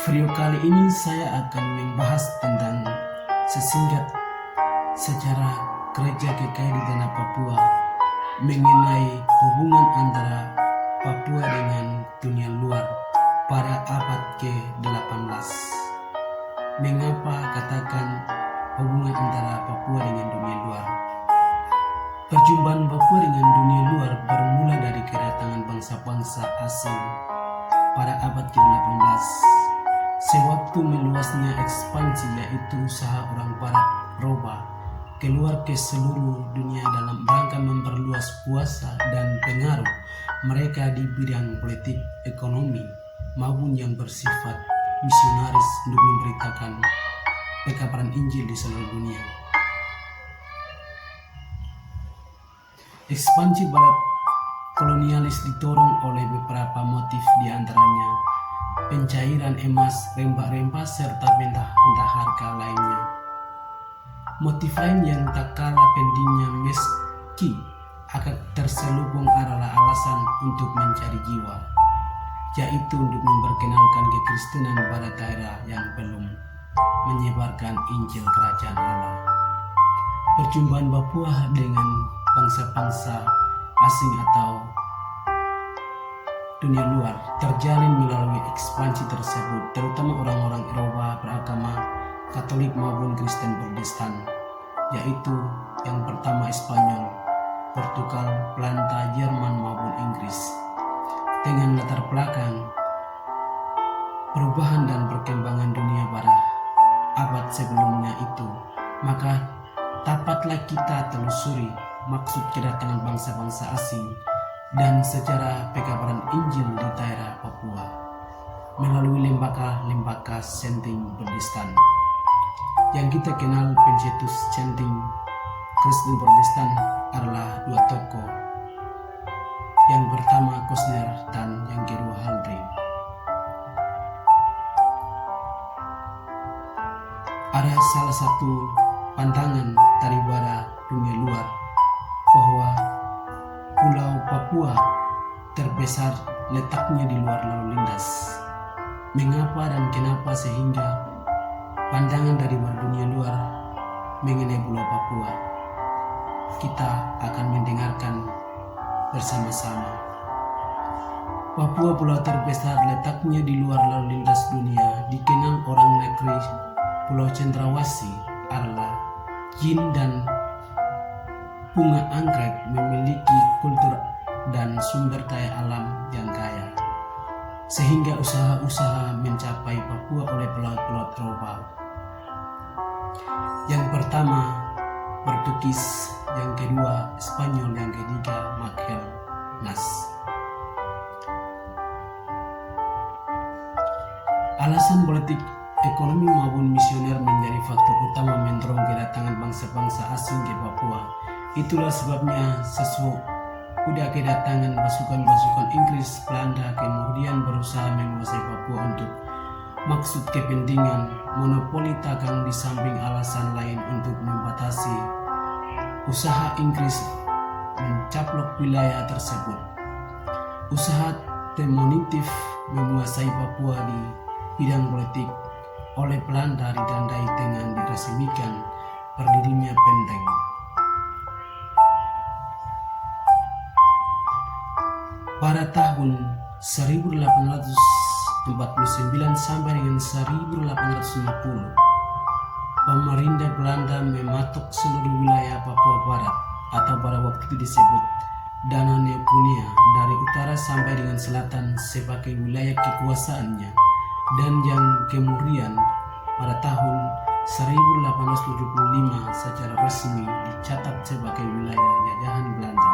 Video kali ini saya akan membahas tentang sesingkat sejarah gereja GKI di tanah Papua mengenai hubungan antara Papua dengan dunia luar pada abad ke-18. Mengapa katakan hubungan antara Papua dengan dunia luar? Perjumpaan Papua dengan dunia luar bermula dari kedatangan bangsa-bangsa asing pada abad ke-18. Sewaktu meluasnya ekspansi, yaitu usaha orang barat Eropa keluar ke seluruh dunia dalam rangka memperluas kuasa dan pengaruh mereka di bidang politik, ekonomi, maupun yang bersifat misionaris untuk memberitakan pekabaran Injil di seluruh dunia. Ekspansi barat kolonialis didorong oleh beberapa motif, diantaranya pencairan emas, rempah-rempah, serta benda-benda harga lainnya. Motif lain yang tak kalah pentingnya meski agak terselubung adalah alasan untuk mencari jiwa, yaitu untuk memperkenalkan kekristenan pada daerah yang belum menyebarkan Injil Kerajaan Allah. Perjumpaan Papua dengan bangsa-bangsa asing atau dunia luar terjalin melalui ekspansi tersebut, terutama orang-orang Eropa beragama Katolik maupun Kristen Protestan, yaitu yang pertama Spanyol, Portugal, Belanda, Jerman maupun Inggris. Dengan latar belakang perubahan dan perkembangan dunia pada abad sebelumnya itu, maka dapatlah kita telusuri maksud kedatangan bangsa-bangsa asing dan sejarah pekabaran Injil di daerah Papua melalui lembaga-lembaga senting Protestan yang kita kenal. Pencetus senting Kristen Protestan adalah dua tokoh, yang pertama Kosner dan yang kedua Haldry. Ada salah satu pandangan daripada dunia luar bahwa Pulau Papua terbesar letaknya di luar lalu lintas. Mengapa dan kenapa sehingga pandangan dari dunia luar mengenai Pulau Papua? Kita akan mendengarkan bersama-sama. Papua, pulau terbesar letaknya di luar lalu lintas dunia, dikenal orang negeri Pulau Cendrawasih adalah jin dan bunga anggrek, memiliki kultur dan sumber daya alam yang kaya, sehingga usaha-usaha mencapai Papua oleh pelaut-pelaut Eropa. Yang pertama Portugis, yang kedua Spanyol, yang ketiga Magellan. Alasan politik, ekonomi maupun misioner menjadi faktor utama mendorong kedatangan bangsa-bangsa asing ke Papua. Itulah sebabnya sesudah kedatangan pasukan-pasukan Inggris, Belanda kemudian berusaha menguasai Papua untuk maksud kepentingan monopoli dagang, di samping alasan lain untuk membatasi usaha Inggris mencaplok wilayah tersebut. Usaha demonitif menguasai Papua di bidang politik oleh Belanda ditandai dengan diresmikan berdirinya benteng. Pada tahun 1849 sampai dengan 1850, pemerintah Belanda mematok seluruh wilayah Papua Barat, atau pada waktu itu disebut Dana Neopunia, dari utara sampai dengan selatan sebagai wilayah kekuasaannya, dan yang kemudian pada tahun 1875 secara resmi dicatat sebagai wilayah jajahan Belanda.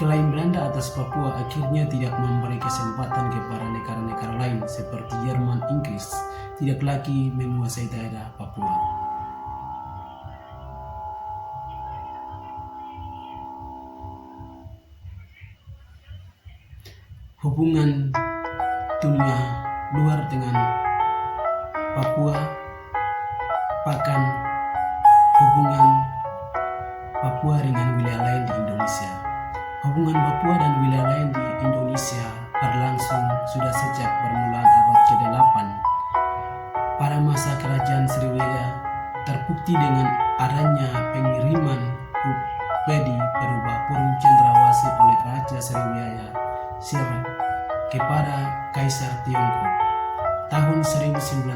Klaim Belanda atas Papua akhirnya tidak memberi kesempatan kepada negara-negara lain seperti Jerman, Inggris tidak lagi menguasai daerah Papua. Hubungan dunia luar dengan Papua, bahkan hubungan Papua dengan wilayah lain di Indonesia. Hubungan Papua dan wilayah lain di Indonesia berlangsung sudah sejak permulaan abad ke-8 Terbukti dengan adanya pengiriman upedi berupa Purung Cendrawasih oleh Raja Sriwijaya Sirah kepada Kaisar Tiongkok tahun 1993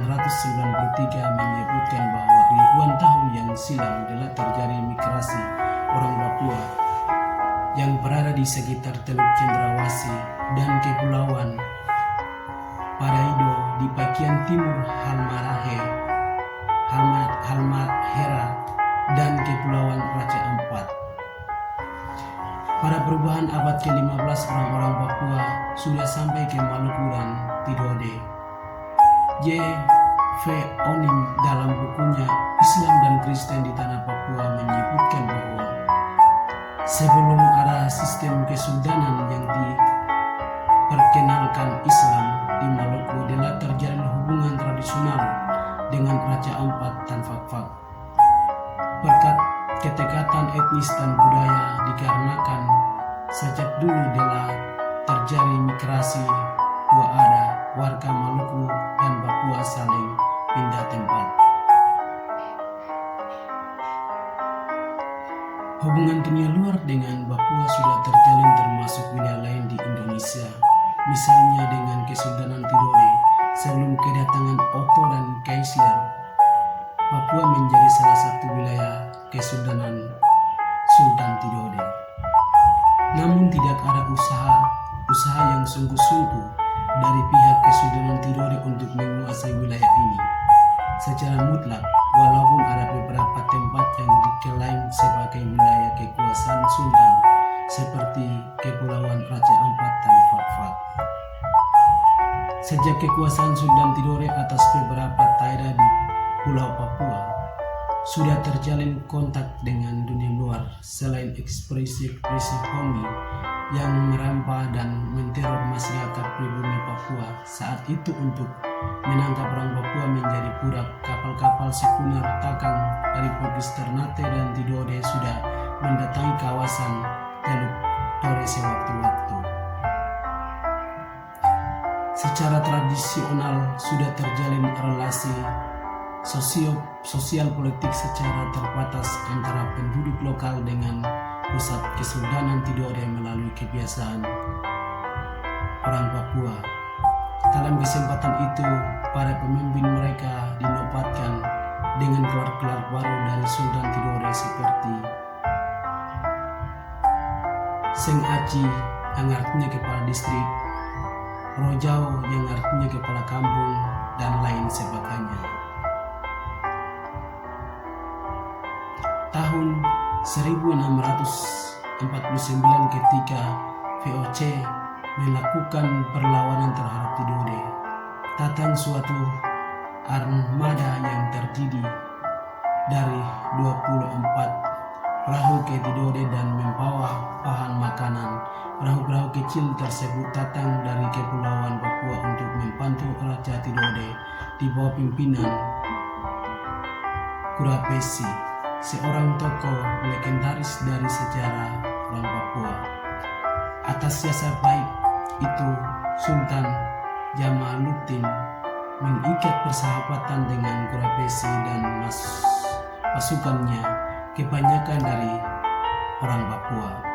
menyebutkan bahwa ribuan tahun yang silam telah terjadi migrasi orang Papua yang berada di sekitar Teluk Cendrawasih dan Kepulauan Paraido di bagian timur Halmahera dan Kepulauan Raja Ampat. Pada perubahan abad ke-15 orang-orang Papua sudah sampai ke Maluku dan Tidore. J.V. Onim dalam bukunya Islam dan Kristen di Tanah Papua menyebutkan bahwa sebelum ada sistem kesultanan yang diperkenalkan Islam di Maluku telah terjalin hubungan tradisional dengan Raja Ampat dan Fak-Fak. Berkat ketekatan etnis dan budaya dikarenakan sejak dulu telah terjadi migrasi ada warga Maluku dan Papua saling pindah tempat. Hubungan dunia luar dengan Papua sudah terjalin termasuk wilayah lain di Indonesia, misalnya dengan Kesultanan Tidore. Sebelum kedatangan Otto dan Kaisar, Papua menjadi salah satu wilayah Kesultanan Sultan Tidore. Namun tidak ada usaha yang sungguh-sungguh dari pihak Kesultanan Tidore untuk menguasai wilayah ini secara mutlak, walaupun ada beberapa tempat yang diklaim sebagai wilayah kekuasaan Sultan seperti Kepulauan Raja Ampat dan Fak-Fak. Sejak kekuasaan Sultan Tidore atas beberapa daerah di Pulau Papua, sudah terjalin kontak dengan dunia luar selain ekspresi Hongi yang merampas dan menteror masyarakat pribumi Papua saat itu untuk menangkap orang Papua menjadi budak. Kapal-kapal sekuner Takang dari Portugis Ternate dan Tidore sudah mendatangi kawasan Teluk Tore sewaktu-waktu. Secara tradisional sudah terjalin relasi sosial politik secara terbatas antara penduduk lokal dengan pusat Kesultanan Tidore melalui kebiasaan orang Papua. Dalam kesempatan itu, para pemimpin mereka dinobatkan dengan gelar-gelar baru dari Sultan Tidore seperti Seng Aci yang artinya kepala distrik, Rojau yang artinya kepala kampung, dan lain sebagainya. Tahun 1649 ketika VOC melakukan perlawanan terhadap Tidore, datang suatu armada yang terdiri dari 24 perahu ke Tidore dan membawa bahan makanan. Perahu-perahu kecil tersebut datang dari Kepulauan Papua untuk membantu Raja Tidore di bawah pimpinan Kurapesi, seorang tokoh legendaris dari sejarah orang Papua. Atas dasar baik itu, Sultan Jamaluddin mengikat persahabatan dengan Kurapesi dan pasukannya, kebanyakan dari orang Papua.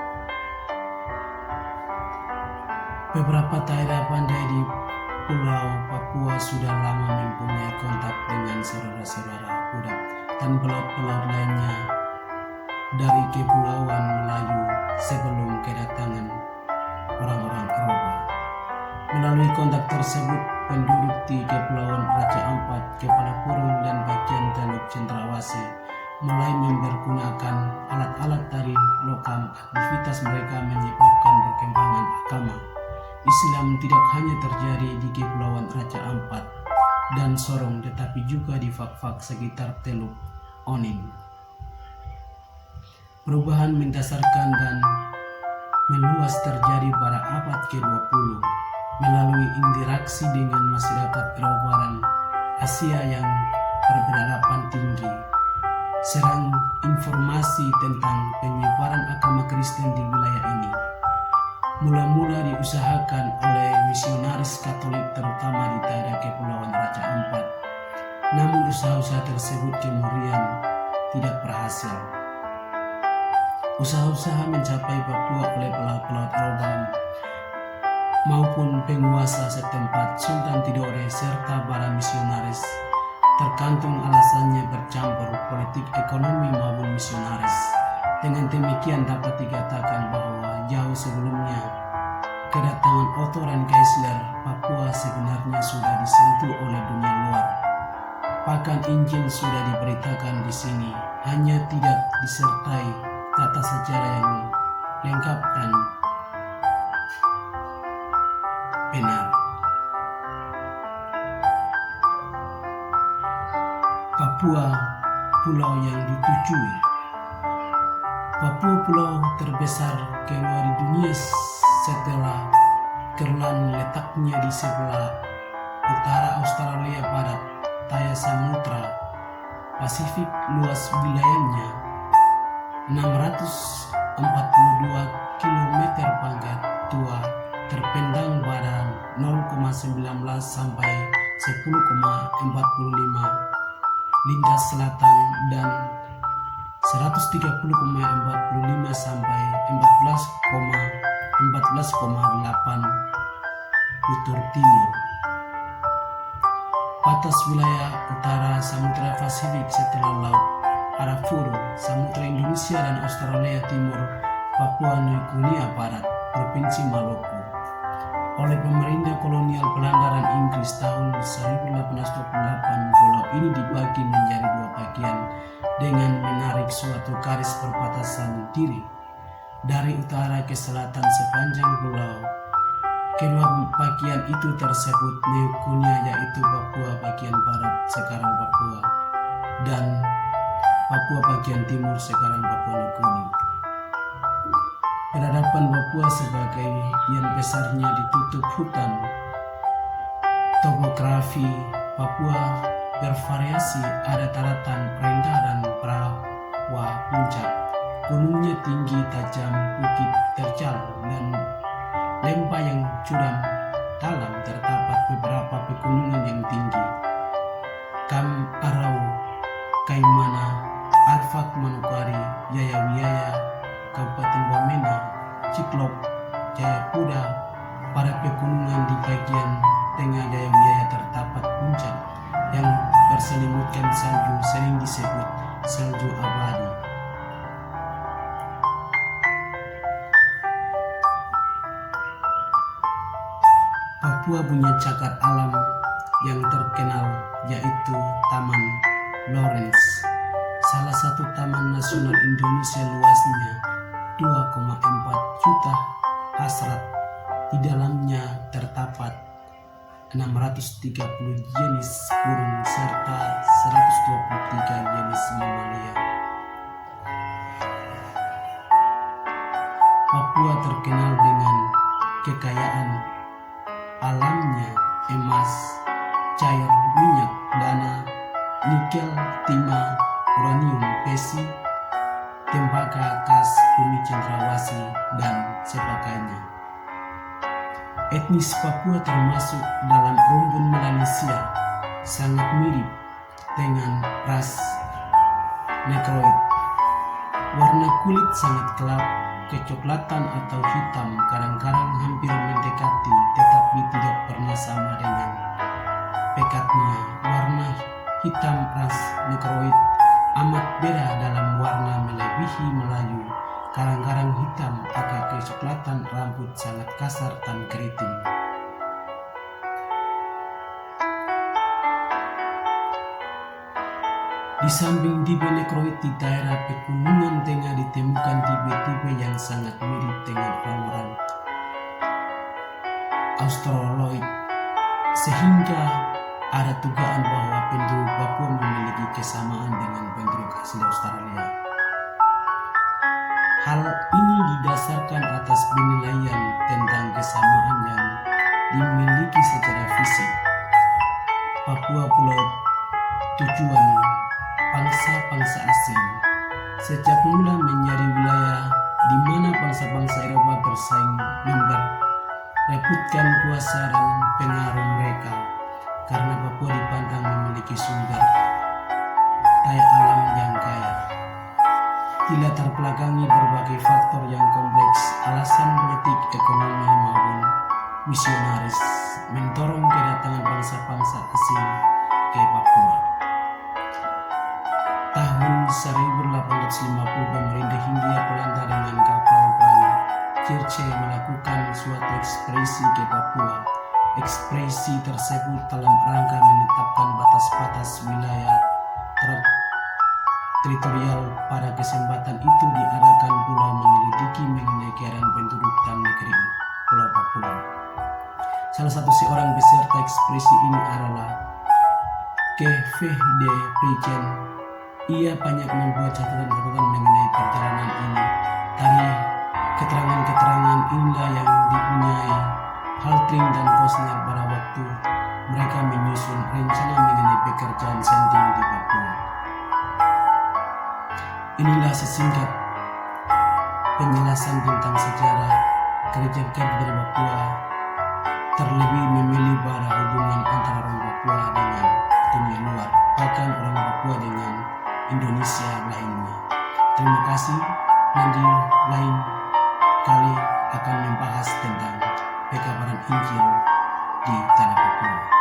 Beberapa daerah pandai di Pulau Papua sudah lama mempunyai kontak dengan saudara-saudara budak dan pelaut-pelaut lainnya dari Kepulauan Melayu sebelum kedatangan orang-orang Eropa. Melalui kontak tersebut, penduduk di Kepulauan Raja Ampat, Kepala Purung, dan bagian Teluk Cendrawasih mulai mempergunakan alat-alat dari logam. Aktivitas mereka menyebabkan perkembangan agama Islam tidak hanya terjadi di Kepulauan Raja Ampat dan Sorong, tetapi juga di Fak-Fak sekitar Teluk Onim. Perubahan mendasarkan dan meluas terjadi pada abad ke-20 melalui interaksi dengan masyarakat Eropa dan Asia yang berpendapatan tinggi, serang informasi tentang penyebaran agama Kristen di wilayah ini mula-mula diusahakan oleh misionaris Katolik terutama di daerah Kepulauan Raja Ampat. Namun usaha-usaha tersebut kemudian tidak berhasil. Usaha-usaha mencapai Papua oleh pelaut-pelaut Eropa maupun penguasa setempat, Sultan Tidore serta para misionaris, tergantung alasannya bercampur politik, ekonomi maupun misionaris. Dengan demikian dapat dikatakan bahwa jauh sebelumnya kedatangan Otto dan Kaisler, Papua sebenarnya sudah disentuh oleh dunia luar. Bahkan Injil sudah diberitakan di sini, hanya tidak disertai tata sejarah yang lengkap dan benar. Papua, pulau yang ditujui. Papua pulau terbesar kedua di dunia setelah Greenland, letaknya di sebelah utara Australia Barat, Daya Samudra Pasifik. Luas wilayahnya 642 km pangkat 2, terpendam pada 0,19 sampai 10,45 lintas selatan dan 130,45 sampai 14,8 utur timur. Batas wilayah utara Samudra Pasifik setelah Laut Arafura, Samudra Indonesia dan Australia Timur, Papua Nugini Barat, Provinsi Maluku. Oleh pemerintah kolonial Belanda dan Inggris tahun 1828, pulau ini dibagi menjadi dua bagian dengan menarik suatu garis perbatasan diri dari utara ke selatan sepanjang pulau. Kedua bagian itu tersebut New Guinea, yaitu Papua bagian barat sekarang Papua, dan Papua bagian timur sekarang Papua Nugini. Peradaban Papua sebagai yang besarnya ditutup hutan. Topografi Papua bervariasi, ada daratan rendah dan bawah puncak. Gunungnya tinggi, tajam, bukit terjal, dan lembah yang curam dalam. Terdapat beberapa pegunungan yang tinggi. Kam Arau, Kaimana, Arfak Manokwari, Yaya, Kabupaten Wamena, Ciklop, Jayapura. Pada pegunungan di bagian tengah Jaya terdapat puncak yang berselimutkan salju, sering disebut salju abadi. Papua punya cagar alam yang terkenal, yaitu Taman Lawrence, salah satu taman nasional Indonesia. Luasnya 2,4 juta hasrat. Di dalamnya terdapat 630 jenis burung serta 123 jenis mamalia. Papua terkenal dengan kekayaan alamnya, emas, cair, minyak, dana, nikel, timah, uranium, besi, tembaga, gas, bumi cendrawasih, dan sebagainya. Etnis Papua termasuk dalam rumpun Melanesia, sangat mirip dengan ras Negroid. Warna kulit sangat gelap, kecoklatan atau hitam, kadang-kadang hampir mendekati, tetapi tidak pernah sama dengan pekatnya. Warna hitam ras Negroid amat beda dalam warna, melebihi Melayu. Kadang-kadang hitam agak kecoklatan, rambut sangat kasar dan keriting. Di samping tipe Negroid, di daerah pegunungan tengah ditemukan tipe-tipe yang sangat mirip dengan orang Australoid, sehingga ada dugaan bahwa penduduk Papua memiliki kesamaan dengan penduduk asli Australia. Hal ini didasarkan atas penilaian tentang kesamaan yang dimiliki secara fisik. Papua pulau tujuan bangsa-bangsa asing, sejak mula menjadi wilayah di mana bangsa-bangsa Eropa bersaing memperebutkan kuasa dan pengaruh mereka, karena Papua dipandang memiliki sumber daya alam yang kaya. dilatar belakangi berbagai faktor yang kompleks, alasan politik, ekonomi maupun misionaris mendorong kedatangan bangsa-bangsa asing ke Papua. Tahun 1850 pemerintah Hindia Belanda dengan kapal perang Kirche melakukan suatu ekspedisi ke Papua. Ekspedisi tersebut dalam rangka menetapkan batas-batas wilayah teritorial. Pada kesempatan itu diarahkan pula menyelidiki mengenai keadaan penduduk dan negeri Pulau Papua. Salah satu seorang peserta ekspedisi ini adalah K.V. de Prijen. Ia banyak membuat catatan-catatan mengenai perjalanan ini. Dari keterangan-keterangan inilah yang dipunyai Haltring dan Kosner pada waktu mereka menyusun rencana mengenai pekerjaan sending di Papua. Inilah sesingkat penjelasan tentang sejarah Gereja Katedral Papua, terlebih memilih pada hubungan antara orang Papua dengan dunia luar, bahkan orang Papua dengan Indonesia lainnya. Terima kasih. Nanti lain kali akan membahas tentang pekabaran Injil di tanah Papua.